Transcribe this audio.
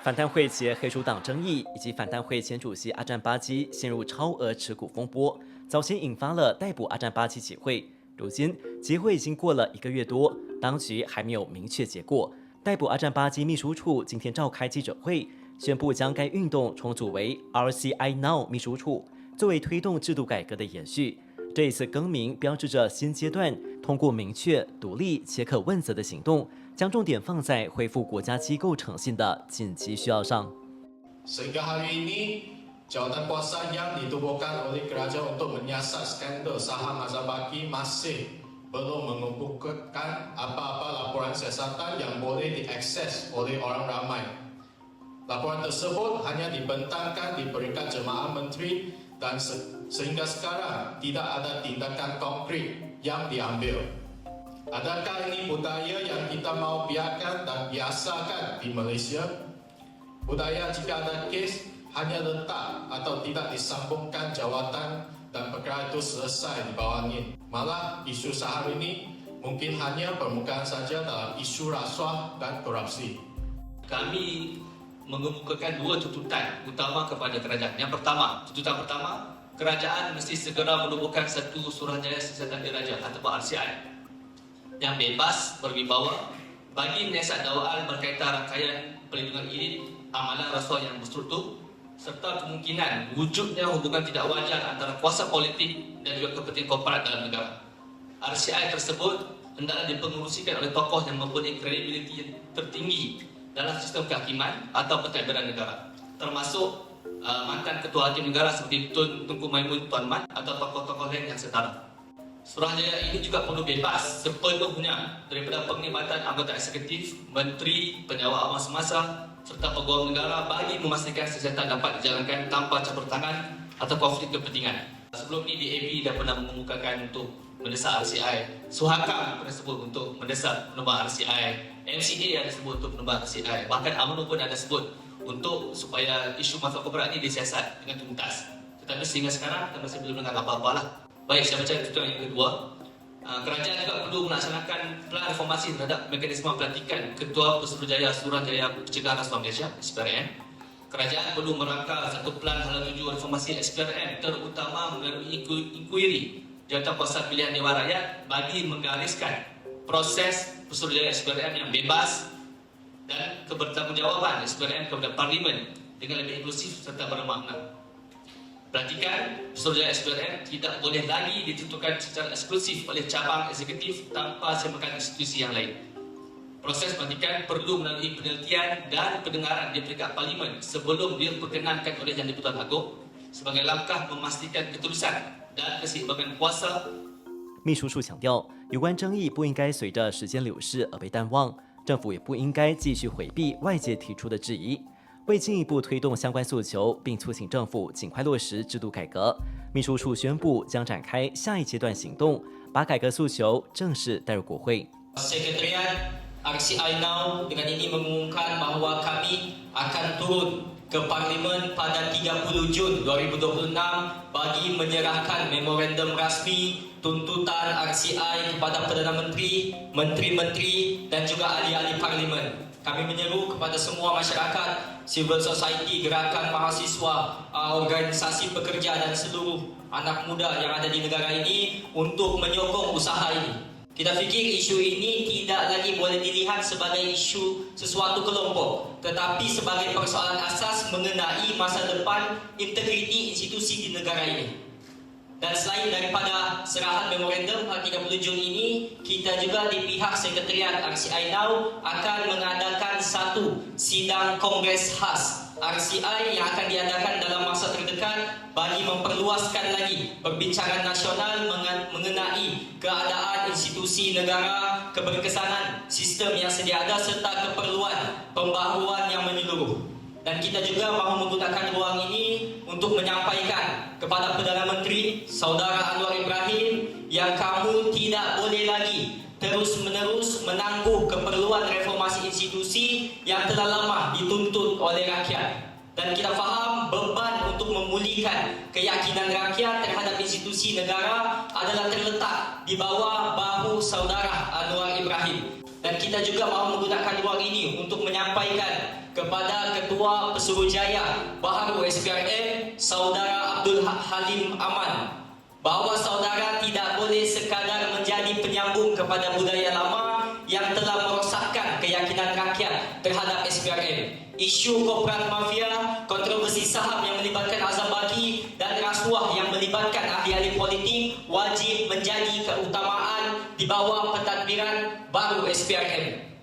反贪会企业黑手党争议以及反贪会前主席阿占巴基陷入超额持股风波，早前引发了逮捕阿占巴基集会。如今集会已经过了1个月多，当局还没有明确结果。逮捕阿占巴基秘书处今天召开记者会，宣布将该运动重组为 RCI Now 秘书处，作为推动制度改革的延续。这一次更名标志着新阶段，通过明确、独立且可问责的行动，将重点放在恢复国家机构诚信的紧急需要上。Sehingga hari ini jawatan kuasa yang ditubuhkan oleh kerajaan untuk menyiasat skandal saham Azabaki masih belum mengumpulkan apa-apa laporan siasatan yang boleh diakses oleh orang ramai. Laporan tersebut hanya dibentangkan di peringkat jemaah menteri dan sehingga sekarang tidak ada tindakan konkret yang diambil. Adakah ini budaya yang kita mau biarkan dan biasakan di Malaysia? Budaya jika ada kes hanya letak atau tidak disambungkan jawatan dan perkara itu selesai di bawah angin. Malah isu sehari ini mungkin hanya permukaan saja dalam isu rasuah dan korupsi. Kami mengemukakan 2 tuntutan utama kepada kerajaan. Yang pertama, tuntutan pertama, kerajaan mesti segera menubuhkan satu Suruhanjaya Siasatan Diraja atau RCI yang bebas berwibawa bagi menyiasat dakwaan berkaitan rangkaian perlindungan elit, amalan rasuah yang berstruktur serta kemungkinan wujudnya hubungan tidak wajar antara kuasa politik dan juga kepentingan korporat dalam negara. RCI tersebut hendaklah dipengerusikan oleh tokoh yang mempunyai kredibiliti yang tertinggi dalam sistem kehakiman atau pentadbiran negara, termasuk mantan ketua hakim negara seperti Tun Tunku Maimun Tuan Mat atau tokoh-tokoh lain yang setara. Suruhanjaya ini juga perlu bebas sepenuhnya daripada penglibatan anggota eksekutif, menteri, penjawat awam semasa serta pegawai negara bagi memastikan siasatan dapat dijalankan tanpa campur tangan atau konflik kepentingan. Sebelum ini DAP dah pernah mengemukakan untuk mendesak RCI, Suhakam pernah sebut untuk mendesak penambah RCI, MCA ada sebut untuk penambah RCI, bahkan UMNO pun ada sebut untuk supaya isu manfaat korporat ini disiasat dengan tuntas. Tetapi sehingga sekarang kita masih belum dengar apa-apa lah. Baik, saya baca tuntutan yang kedua. Kerajaan juga perlu melaksanakan plan reformasi terhadap mekanisme pelantikan Ketua Pesuruhjaya Suruhanjaya Pencegahan Rasuah Malaysia (SPRM). Kerajaan perlu merangka satu plan hala tuju reformasi SPRM, terutama melalui inkuiri Jawatan Kuasa Pilihan Dewan Rakyat bagi menggariskan proses Pesuruhjaya SPRM yang bebas dan kebertanggungjawaban SPRM kepada Parlimen dengan lebih inklusif serta bermakna. Perhatikan, Pesuruhjaya SPRM tidak boleh lagi ditentukan secara eksklusif oleh cabang eksekutif tanpa semakan institusi yang lain. Proses pelantikan perlu melalui penelitian dan pendengaran di peringkat Parlimen sebelum diperkenankan oleh Yang di-Pertuan Agong sebagai langkah memastikan ketulusan dan keseimbangan kuasa。秘书处强调，有关争议不应该随着时间流逝而被淡忘，政府也不应该继续回避外界提出的质疑。为进一步推动相关诉求，并促请政府尽快落实制度改革，秘书处宣布将展开下一阶段行动，把改革诉求正式带入国会。Sekretariat RCI Now dengan ini mengumumkan bahawa kami akan turun ke Parlimen pada 30 Jun 2026 bagi menyerahkan memorandum rasmi tuntutan RCI kepada Perdana Menteri, Menteri-Menteri dan juga ahli-ahli Parlimen. Kami menyeru kepada semua masyarakat, civil society, gerakan mahasiswa, organisasi pekerja dan seluruh anak muda yang ada di negara ini untuk menyokong usaha ini. Kita fikir isu ini tidak lagi boleh dilihat sebagai isu sesuatu kelompok, tetapi sebagai persoalan asas mengenai masa depan integriti institusi di negara ini. Dan selain daripada serahan memorandum pada 30 Jun ini, kita juga di pihak Sekretariat RCI Now akan mengadakan satu sidang kongres khas RCI yang akan diadakan dalam masa terdekat bagi memperluaskan lagi perbincangan nasional mengenai keadaan institusi negara, keberkesanan sistem yang sedia ada serta keperluan pembaharuan yang menyeluruh. Dan kita juga mahu menggunakan ruang ini untuk menyampaikan kepada Perdana Menteri Saudara Anwar Ibrahim yang kamu tidak boleh lagi terus-menerus menangguh keperluan reformasi institusi yang telah lama dituntut oleh rakyat. Dan kita faham beban untuk memulihkan keyakinan rakyat terhadap institusi negara adalah terletak di bawah bahu Saudara Anwar Ibrahim. Dan dan kita juga mahu menggunakan ruang ini untuk menyampaikan kepada Ketua Pesuruhjaya baharu SPRM, Saudara Abdul Halim Aman, bahawa saudara tidak boleh sekadar menjadi penyambung kepada budaya lama yang telah merosakkan keyakinan rakyat terhadap SPRM. Isu korporat mafia, kontroversi saham yang melibatkan Azam Baki dan rasuah yang melibatkan ahli-ahli politik wajib menjadi keutamaan di bawah pentadbiran baru SPRM.